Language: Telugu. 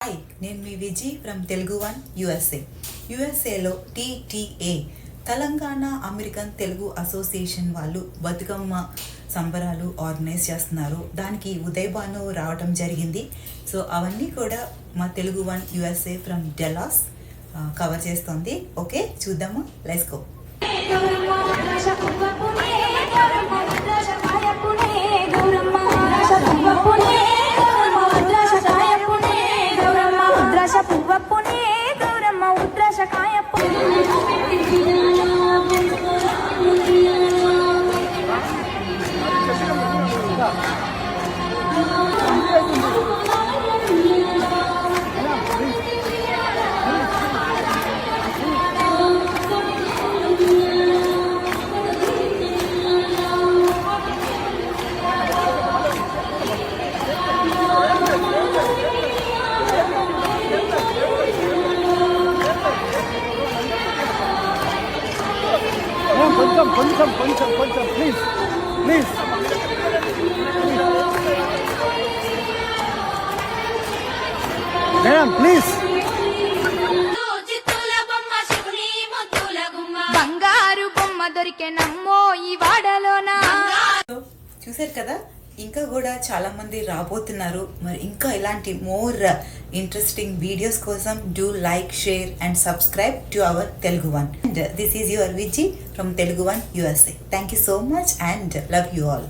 హాయ్, నేను మీ విజయ్ ఫ్రమ్ తెలుగు వన్ యుఎస్ఏలో TTA Telangana American Telugu association వాళ్ళు బతుకమ్మ సంబరాలు ఆర్గనైజ్ చేస్తున్నారు. దానికి ఉదయ్ భాను రావడం జరిగింది. సో అవన్నీ కూడా మా Telugu one USA from Dallas cover చేస్తుంది. ఓకే, చూద్దామా, లెట్స్ గో. కొంచెం ప్లీజ్ మేడం ప్లీజ్. బంగారు బొమ్మ దొరికెనమ్మో ఈ వాడలోనా. చూసారు కదా, ఇంకా కూడా చాలా మంది రాబోతున్నారు. మరి ఇంకా ఇలాంటి మోర్ ఇంట్రెస్టింగ్ వీడియోస్ కోసం do like, share and subscribe to our Telugu one. And this is your Vijay from Telugu one USA. Thank you so much and love you all.